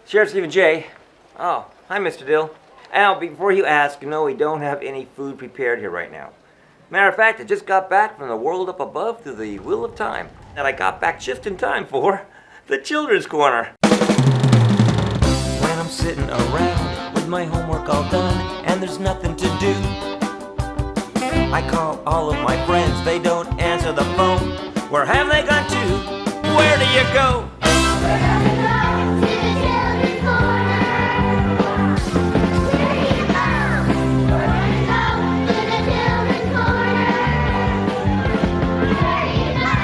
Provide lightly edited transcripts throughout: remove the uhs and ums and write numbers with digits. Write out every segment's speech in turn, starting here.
Sheriff Stephen J. Oh, hi, Mr. Dill. Now, before you ask, no, we don't have any food prepared here right now. Matter of fact, I just got back from the world up above through the wheel of time that I got back just in time for the Children's Corner. When I'm sitting around with my homework all done and there's nothing to do, I call all of my friends, they don't answer the phone. Where have they gone to? Where do you go? We're gonna go to the Children's Corner. Where do you go? We're gonna go to the Children's Corner. Where do you go?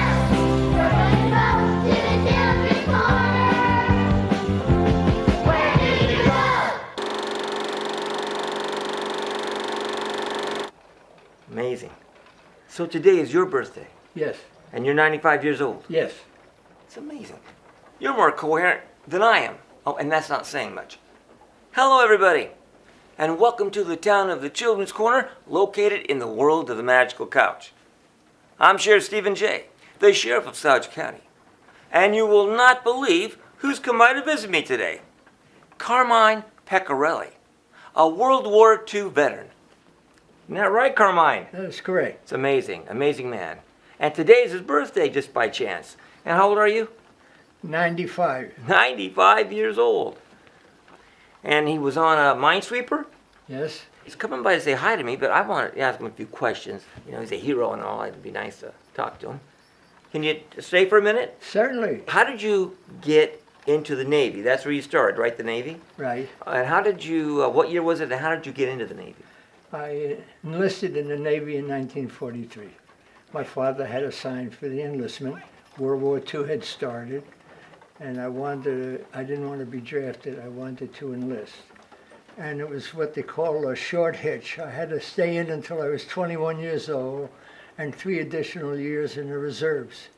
We're gonna go to the Children's Corner. Where do you go? Amazing. So today is your birthday, Yes, and you're 95 years old. yes. It's amazing. You're more coherent than I am. Oh, and that's not saying much. Hello, everybody, and welcome to the town of the Children's Corner, located in the world of the magical couch. I'm Sheriff Stephen J., the Sheriff of Slouch County, and you will not believe who's come by to visit me today. Carmine Pecorelli, a World War II veteran. Isn't that right, Carmine? That's correct. It's amazing, amazing man. And today's his birthday, just by chance. And how old are you? 95. 95 years old. And he was on a minesweeper. Yes. He's coming by to say hi to me, but I want to ask him a few questions. You know, he's a hero and all. It'd be nice to talk to him. Can you stay for a minute? Certainly. How did you get into the Navy? That's where you started, right? The Navy? Right. And how did you, what year was it, and how did you get into the Navy? I enlisted in the Navy in 1943. My father had a sign for the enlistment. World War II had started, and I didn't want to be drafted. I wanted to enlist. And it was what they call a short hitch. I had to stay in until I was 21 years old and 3 additional years in the reserves.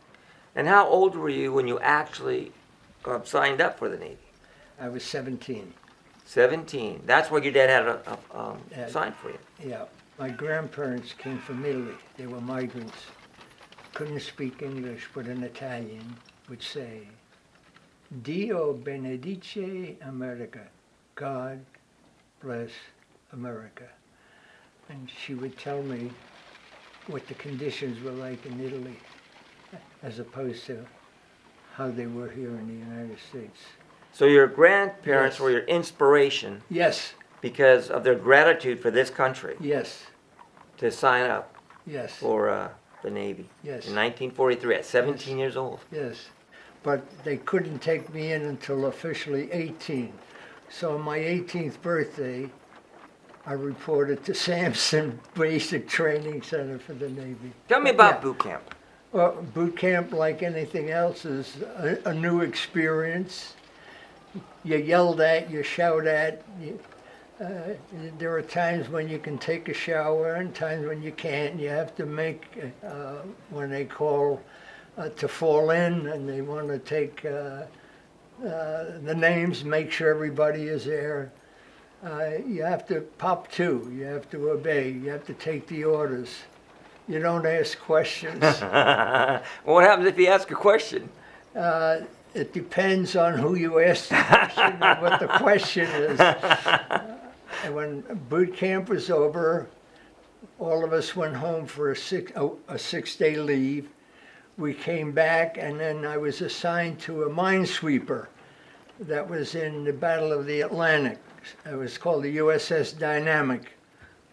And how old were you when you actually signed up for the Navy? I was 17. 17. That's where your dad had a sign for you. Yeah. My grandparents came from Italy. They were migrants. Couldn't speak English, but in Italian would say, Dio benedice America. God bless America. And she would tell me what the conditions were like in Italy, as opposed to how they were here in the United States. So your grandparents Yes. were your inspiration Yes, because of their gratitude for this country yes, to sign up yes, for the Navy yes. in 1943 at 17 Yes. years old. yes. But they couldn't take me in until officially 18. So on my 18th birthday, I reported to Sampson Basic Training Center for the Navy. Tell me about Yeah. boot camp. Well, boot camp, like anything else, is a new experience. You're yelled at, you're shouted at. There are times when you can take a shower and times when you can't. You have to make, when they call to fall in and they want to take the names, make sure everybody is there. You have to pop two, you have to obey, you have to take the orders. You don't ask questions. What happens if you ask a question? It depends on who you ask the question and what the question is. And when boot camp was over, all of us went home for a 6-day leave. We came back, and then I was assigned to a minesweeper that was in the Battle of the Atlantic. It was called the USS Dynamic.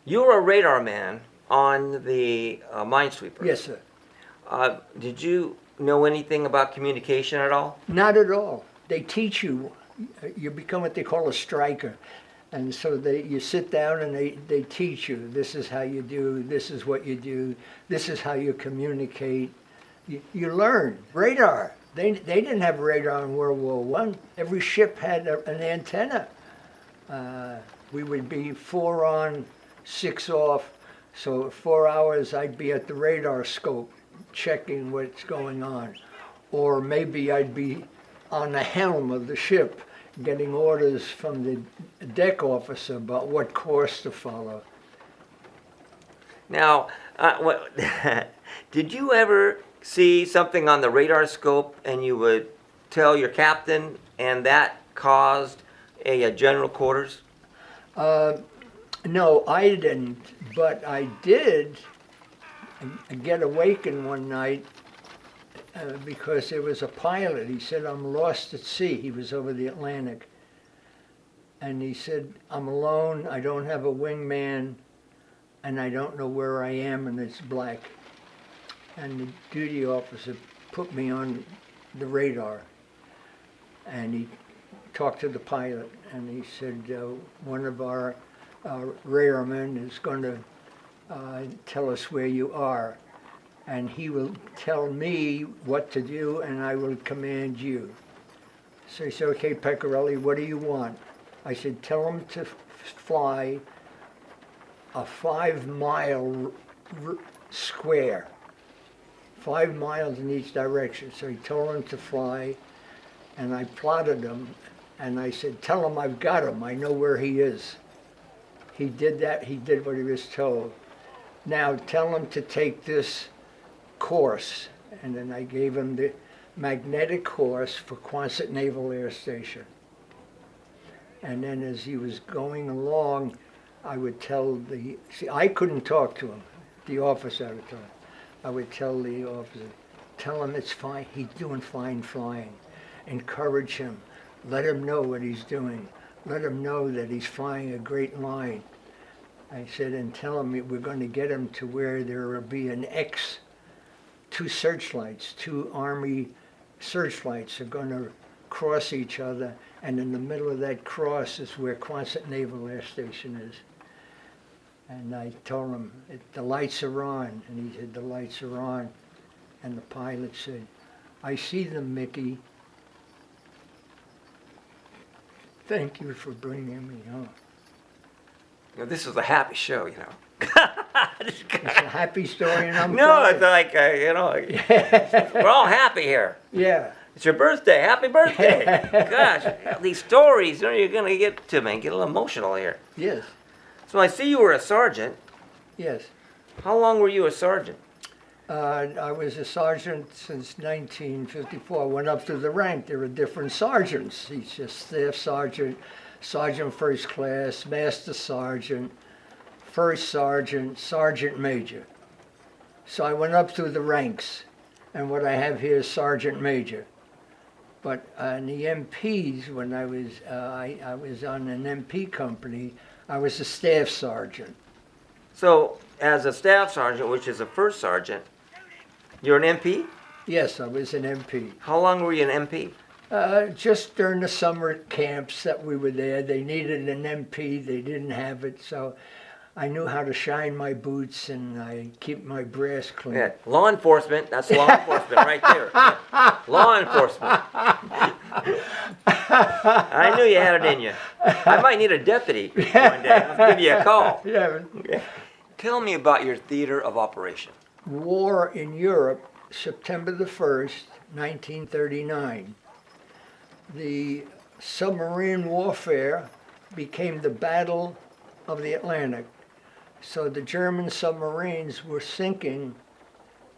You were a radar man on the minesweeper. Yes, sir. Did you know anything about communication at all? Not at all. They teach you. You become what they call a striker. And so you sit down and they teach you. This is how you do. This is what you do. This is how you communicate. You learn. Radar. They didn't have radar in World War I. Every ship had an antenna. We would be 4 on, 6 off. So 4 hours I'd be at the radar scope checking what's going on. Or maybe I'd be on the helm of the ship getting orders from the deck officer about what course to follow. Now, did you ever see something on the radar scope and you would tell your captain and that caused a general quarters? No, I didn't, but I did get awakened one night because there was a pilot. He said, I'm lost at sea. He was over the Atlantic. And he said, I'm alone, I don't have a wingman, and I don't know where I am, and it's black. And the duty officer put me on the radar. And he talked to the pilot, and he said, one of our radarmen is going to tell us where you are. And he will tell me what to do, and I will command you. So he said, okay, Pecorelli, what do you want? I said, tell him to fly a 5-mile square, 5 miles in each direction. So he told him to fly, and I plotted him, and I said, tell him I've got him, I know where he is. He did that, he did what he was told. Now tell him to take this course, and then I gave him the magnetic course for Quonset Naval Air Station. And then as he was going along, I would tell I couldn't talk to him, the officer at the time. I would tell the officer, tell him it's fine, he's doing fine flying. Encourage him, let him know what he's doing. Let him know that he's flying a great line. I said, and tell him we're going to get him to where there will be an X, 2 searchlights, 2 Army searchlights are going to cross each other, and in the middle of that cross is where Quonset Naval Air Station is. And I told him, the lights are on, and he said, the lights are on. And the pilot said, I see them, Mickey. Thank you for bringing me home. You know, this is a happy show, you know. It's a happy story, and I'm No, crying. it's like, you know, we're all happy here. Yeah. It's your birthday. Happy birthday. Gosh, these stories, you know, you're going to get to me, get a little emotional here. Yes. So I see you were a sergeant. Yes. How long were you a sergeant? I was a sergeant since 1954. I went up through the rank. There were different sergeants. He's just staff sergeant, sergeant first class, master sergeant, first sergeant, sergeant major. So I went up through the ranks, and what I have here is sergeant major. But on the MPs, when I was on an MP company, I was a staff sergeant. So as a staff sergeant, which is a first sergeant, you're an MP? Yes, I was an MP. How long were you an MP? Just during the summer camps that we were there, they needed an MP. They didn't have it, so I knew how to shine my boots and I keep my brass clean. Yeah, law enforcement. That's law enforcement right there. Yeah. Law enforcement. I knew you had it in you. I might need a deputy one day. I'll give you a call. Yeah. Okay. Tell me about your theater of operation. War in Europe, September the 1st, 1939. The submarine warfare became the Battle of the Atlantic. So the German submarines were sinking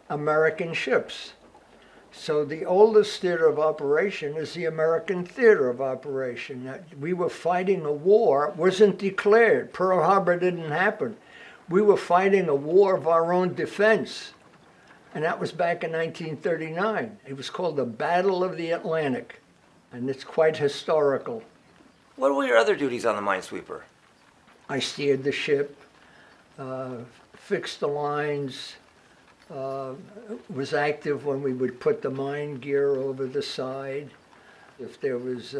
American ships. So the oldest theater of operation is the American theater of operation. We were fighting a war, wasn't declared. Pearl Harbor didn't happen. We were fighting a war of our own defense. And that was back in 1939. It was called the Battle of the Atlantic. And it's quite historical. What were your other duties on the Minesweeper? I steered the ship, fixed the lines, was active when we would put the mine gear over the side. If there was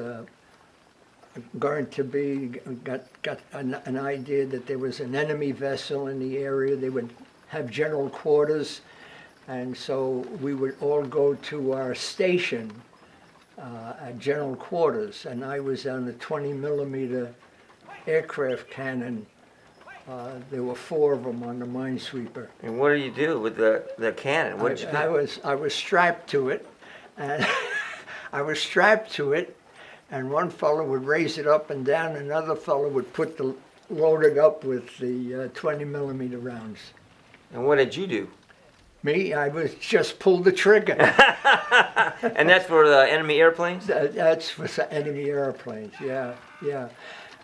going to be, got an idea that there was an enemy vessel in the area, they would have general quarters. And so we would all go to our station at general quarters. And I was on the 20-millimeter aircraft cannon. There were 4 of them on the Minesweeper. And what did you do with the cannon? What did you do? I was strapped to it, and I was strapped to it, and one fellow would raise it up and down, another fellow would load it up with the 20-millimeter rounds. And what did you do? Me, I was just pulled the trigger. And that's for the enemy airplanes? That's for enemy airplanes, yeah, yeah.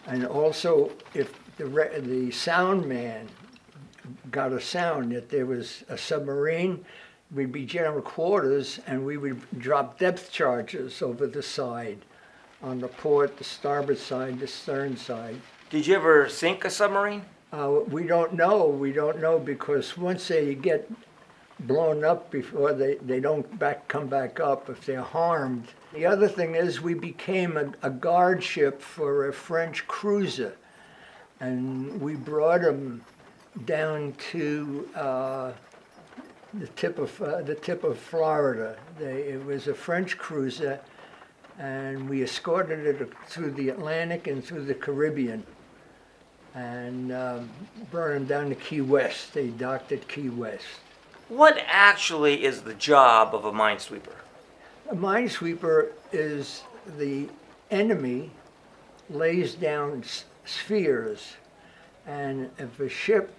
And also, if the sound man got a sound that there was a submarine, we'd be general quarters and we would drop depth charges over the side, on the port, the starboard side, the stern side. Did you ever sink a submarine? We don't know because once they get blown up before they don't come back up if they're harmed. The other thing is we became a guard ship for a French cruiser, and we brought them down to the tip of Florida. It was a French cruiser, and we escorted it through the Atlantic and through the Caribbean, and brought them down to Key West. They docked at Key West. What actually is the job of a minesweeper? A minesweeper is the enemy lays down spheres, and if a ship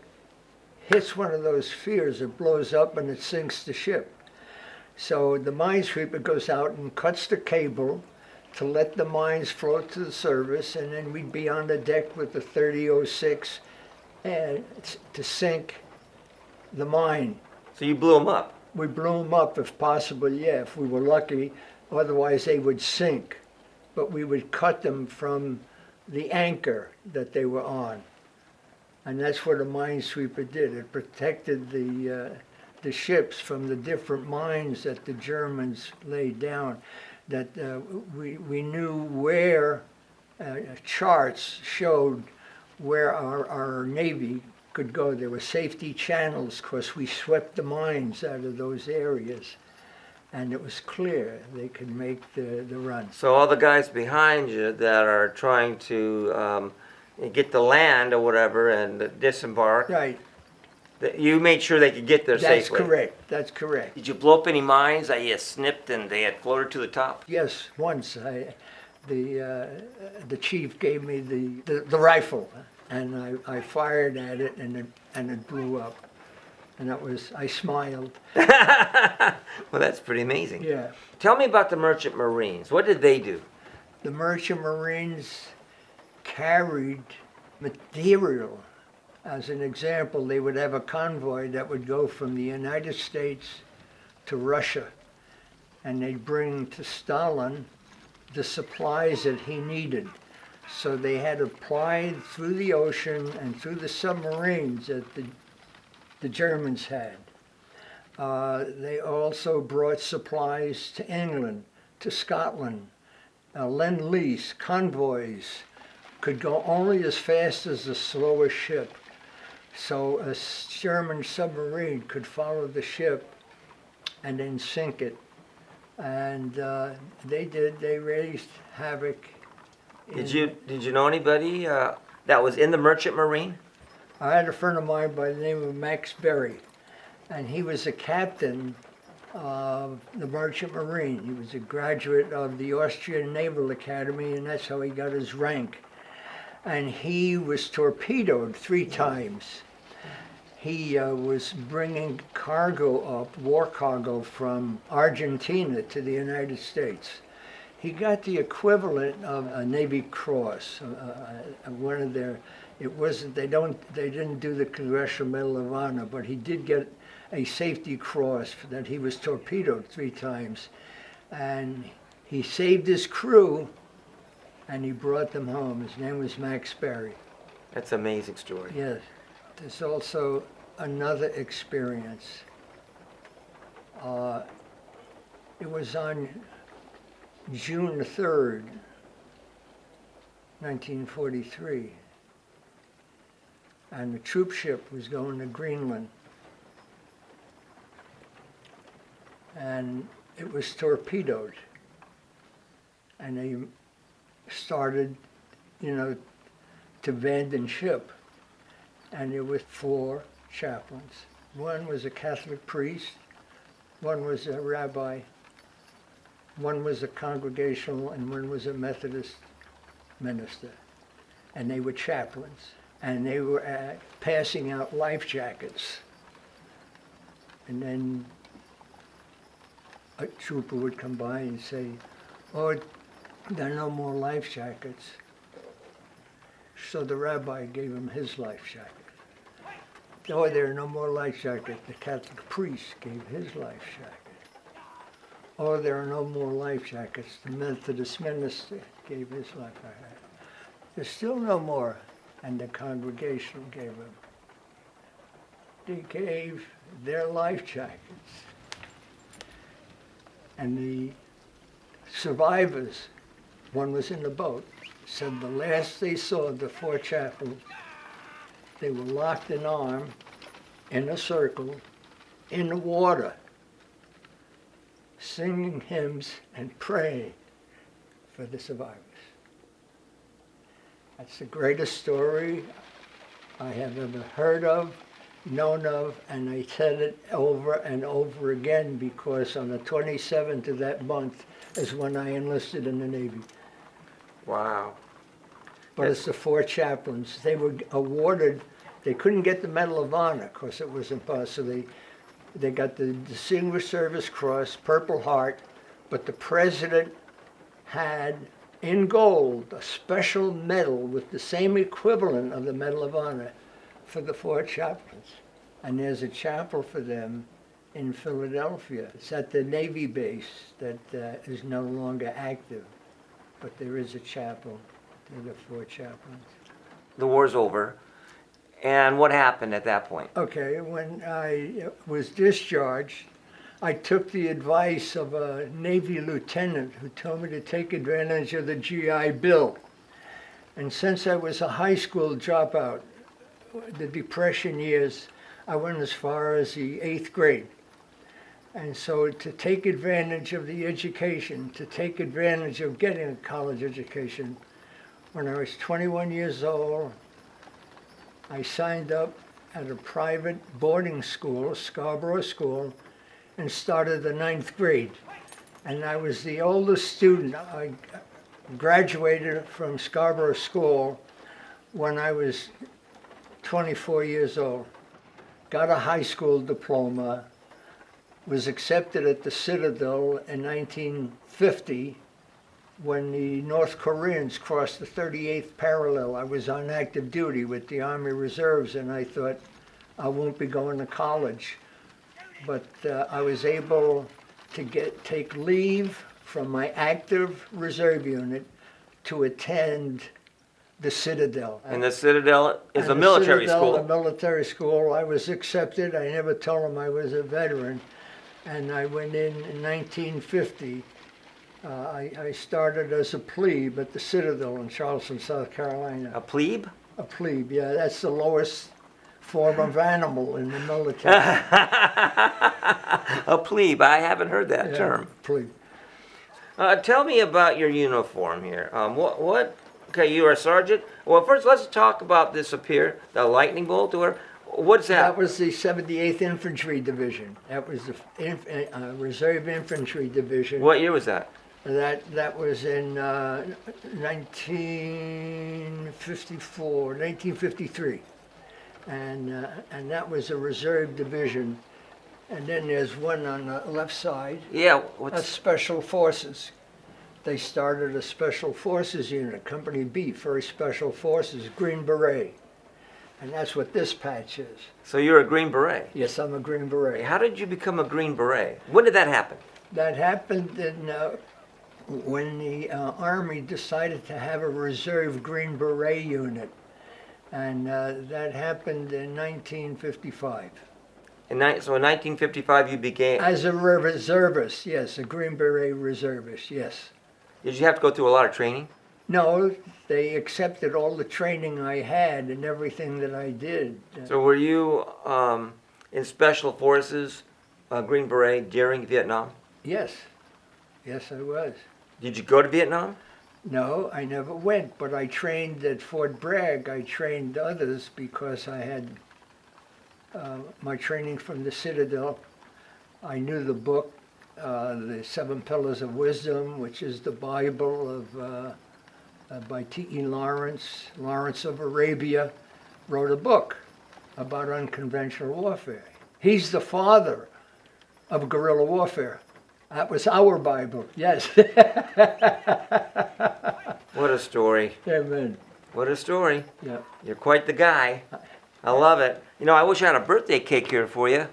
hits one of those spheres, it blows up and it sinks the ship. So the minesweeper goes out and cuts the cable to let the mines float to the surface, and then we'd be on the deck with the 3006 to sink the mine. So you blew them up? We blew them up if possible, yeah, if we were lucky. Otherwise, they would sink. But we would cut them from the anchor that they were on. And that's what a minesweeper did. It protected the ships from the different mines that the Germans laid down. That we knew where charts showed where our Navy could go. There were safety channels because we swept the mines out of those areas, and it was clear they could make the run. So all the guys behind you that are trying to get the land or whatever and disembark, Right. You made sure they could get there That's safely? correct. That's correct. Did you blow up any mines that you snipped and they had floated to the top? Yes, once the chief gave me the rifle, and I fired at it, and it blew up, and I smiled. Well, that's pretty amazing. Yeah. Tell me about the Merchant Marines. What did they do? The Merchant Marines carried material. As an example, they would have a convoy that would go from the United States to Russia, and they'd bring to Stalin the supplies that he needed. So they had applied through the ocean and through the submarines that the Germans had. They also brought supplies to England, to Scotland. Lend-lease, convoys could go only as fast as the slowest ship. So a German submarine could follow the ship and then sink it. And they did. They raised havoc. Did you know anybody that was in the Merchant Marine? I had a friend of mine by the name of Max Berry, and he was a captain of the Merchant Marine. He was a graduate of the Austrian Naval Academy, and that's how he got his rank. And he was torpedoed 3 times. He was bringing cargo up, war cargo, from Argentina to the United States. He got the equivalent of a Navy Cross. One of their, it wasn't, they didn't do the Congressional Medal of Honor, but he did get a safety cross that he was torpedoed 3 times. And he saved his crew, and he brought them home. His name was Max Berry. That's an amazing story. Yes. There's also another experience. It was on June the 3rd, 1943, and the troop ship was going to Greenland. And it was torpedoed. And they started, to abandon ship. And there were 4 chaplains. One was a Catholic priest, one was a rabbi, one was a congregational, and one was a Methodist minister. And they were chaplains. And they were passing out life jackets. And then a trooper would come by and say, "Oh, there are no more life jackets." So the rabbi gave him his life jacket. "Oh, there are no more life jackets." The Catholic priest gave his life jacket. "Oh, there are no more life jackets." The Methodist minister gave his life jacket. "There's still no more." And the congregation gave him. They gave their life jackets. And the survivors, one was in the boat, said the last they saw of the four chaplains, they were locked in arm, in a circle, in the water, singing hymns and praying for the survivors. That's the greatest story I have ever heard of, known of, and I said it over and over again because on the 27th of that month is when I enlisted in the Navy. Wow. But it's the four chaplains. They were awarded, they couldn't get the Medal of Honor because it was impossible. They got the Distinguished Service Cross, Purple Heart, but the president had in gold a special medal with the same equivalent of the Medal of Honor for the four chaplains. And there's a chapel for them in Philadelphia. It's at the Navy base that is no longer active, but there is a chapel to the four chaplains. The war's over. And what happened at that point? Okay, when I was discharged, I took the advice of a Navy lieutenant who told me to take advantage of the GI Bill. And since I was a high school dropout, the Depression years, I went as far as the 8th grade. And so to take advantage of the education, to take advantage of getting a college education, when I was 21 years old, I signed up at a private boarding school, Scarborough School, and started the 9th grade. And I was the oldest student. I graduated from Scarborough School when I was 24 years old. Got a high school diploma, was accepted at the Citadel in 1950 when the North Koreans crossed the 38th parallel. I was on active duty with the Army Reserves, and I thought, I won't be going to college. But I was able to take leave from my active reserve unit to attend the Citadel. And the Citadel is a And the military Citadel, school. a military school. I was accepted. I never told them I was a veteran. And I went in 1950. I started as a plebe at the Citadel in Charleston, South Carolina. A plebe? A plebe, yeah. That's the lowest form of animal in the military. A plebe. I haven't heard that Yeah, term. plebe. Tell me about your uniform here. What? Okay, you are a sergeant. Well, first let's talk about this up here, the lightning bolt, or what's that? That was the 78th Infantry Division. That was the Reserve Infantry Division. What year was that? That was in 1954, 1953. And that was a reserve division. And then there's one on the left side. Yeah, That's what's Special Forces. They started a Special Forces unit, Company B, Very Special Forces, Green Beret. And that's what this patch is. so you're a Green Beret. Yes, I'm a Green Beret. How did you become a Green Beret? When did that happen? That happened when the Army decided to have a reserve Green Beret unit. And that happened in 1955. So in 1955 you began. As a reservist, yes, a Green Beret reservist, yes. Did you have to go through a lot of training? No, they accepted all the training I had and everything that I did. So were you in Special Forces, Green Beret, during Vietnam? Yes, yes, I was. Did you go to Vietnam? No, I never went, but I trained at Fort Bragg. I trained others because I had my training from the Citadel. I knew the book, The Seven Pillars of Wisdom, which is the Bible of by T.E. Lawrence. Lawrence of Arabia wrote a book about unconventional warfare. He's the father of guerrilla warfare. That was our Bible, yes. What a story. Amen. What a story. Yeah. You're quite the guy. I love it. You know, I wish I had a birthday cake here for you,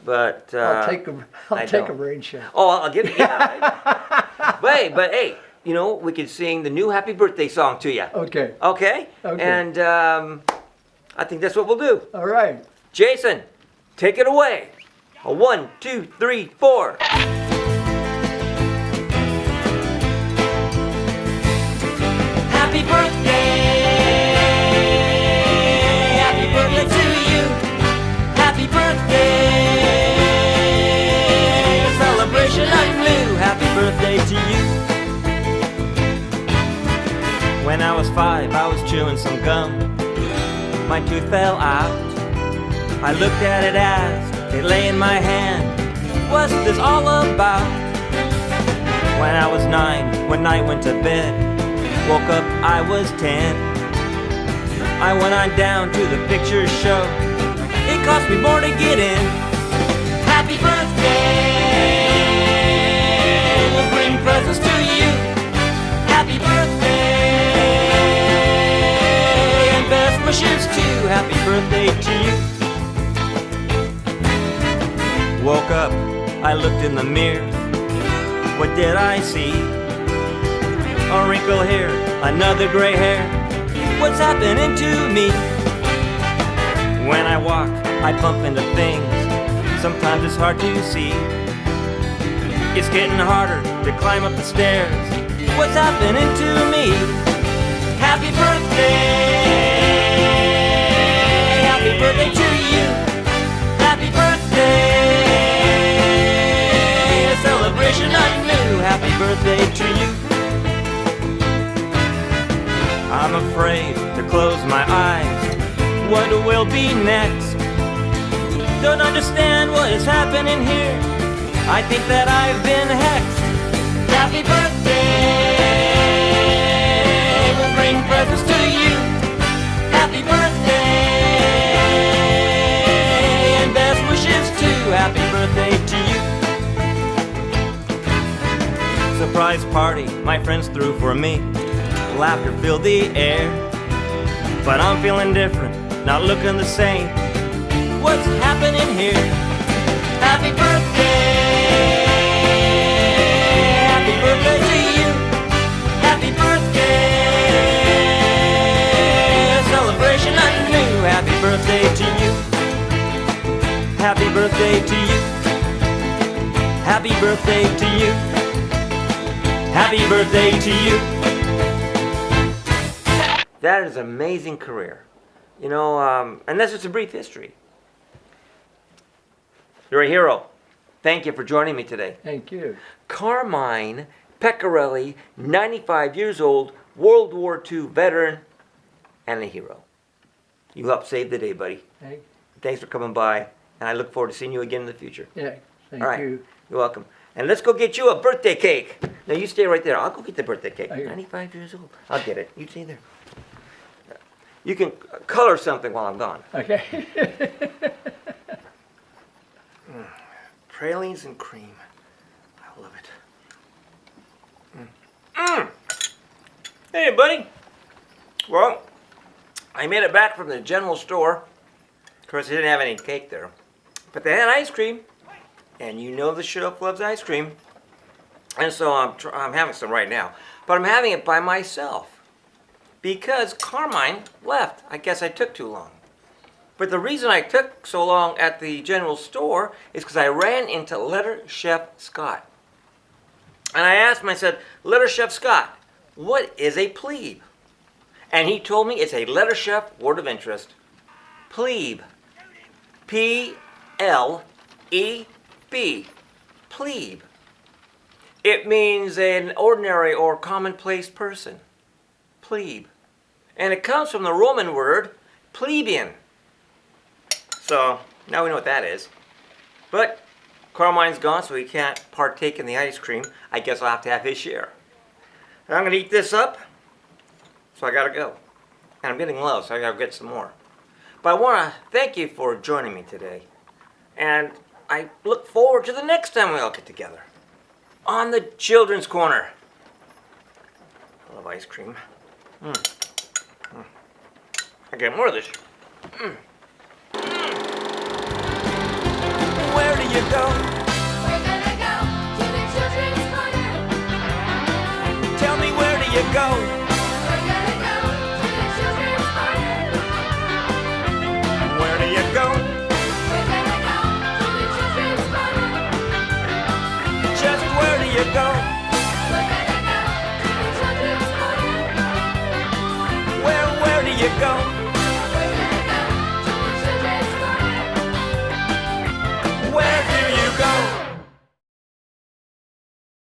but I'll take I a don't. rain check. Oh, I'll give it. Yeah. but hey, you know, we could sing the new happy birthday song to you. Okay. Okay? Okay. And I think that's what we'll do. All right. Jason, take it away. A 1, 2, 3, 4. Happy birthday! Happy birthday to you! Happy birthday! Celebration anew! Happy birthday to you! When I was 5, I was chewing some gum. My tooth fell out. I looked at it as it lay in my hand. What's this all about? When I was 9, when I went to bed, woke up, I was 10. I went on down to the picture show. It cost me more to get in. Happy birthday! We'll bring presents to you. Happy birthday! And best wishes too. Happy birthday to you. Woke up, I looked in the mirror. What did I see? A wrinkle here, another gray hair. What's happening to me? When I walk, I bump into things. Sometimes it's hard to see. It's getting harder to climb up the stairs. What's happening to me? Happy birthday! Happy birthday to you! Happy birthday! A celebration anew! Happy birthday to you! I'm afraid to close my eyes. What will be next? Don't understand what is happening here. I think that I've been hexed. Happy birthday! We'll bring presents to you. Happy birthday! And best wishes too. Happy birthday to you. Surprise party my friends threw for me. Laughter filled the air, but I'm feeling different, not looking the same. What's happening here? Happy birthday! Happy birthday to you! Happy birthday! A celebration anew! Happy birthday to you! Happy birthday to you! Happy birthday to you! Happy birthday to you! That is an amazing career. You know, and that's just a brief history. You're a hero. Thank you for joining me today. Thank you. Carmine Pecorelli, 95 years old, World War II veteran, and a hero. You helped save the day, buddy. Thanks for coming by, and I look forward to seeing you again in the future. Yeah, thank All right. you. You're welcome. And let's go get you a birthday cake. Now, you stay right there. I'll go get the birthday cake. Okay. 95 years old. I'll get it. You stay there. You can color something while I'm gone. Okay. Pralines and cream. I love it. Hey, buddy. Well, I made it back from the general store. Of course, they didn't have any cake there. But they had ice cream. And you know the shelf loves ice cream. And so I'm having some right now. But I'm having it by myself. Because Carmine left. I guess I took too long. But the reason I took so long at the general store is because I ran into Letter Chef Scott. And I asked him, I said, Letter Chef Scott, what is a plebe? And he told me it's a Letter Chef word of interest. Plebe. P-L-E-B. Plebe. It means an ordinary or commonplace person. Plebe. And it comes from the Roman word plebeian. So, now we know what that is. But Carmine's gone, so he can't partake in the ice cream. I guess I'll have to have his share. I'm going to eat this up, so I got to go. And I'm getting low, so I got to get some more. But I want to thank you for joining me today. And I look forward to the next time we all get together. On the Children's Corner. I love ice cream. I get more of this. Where do you go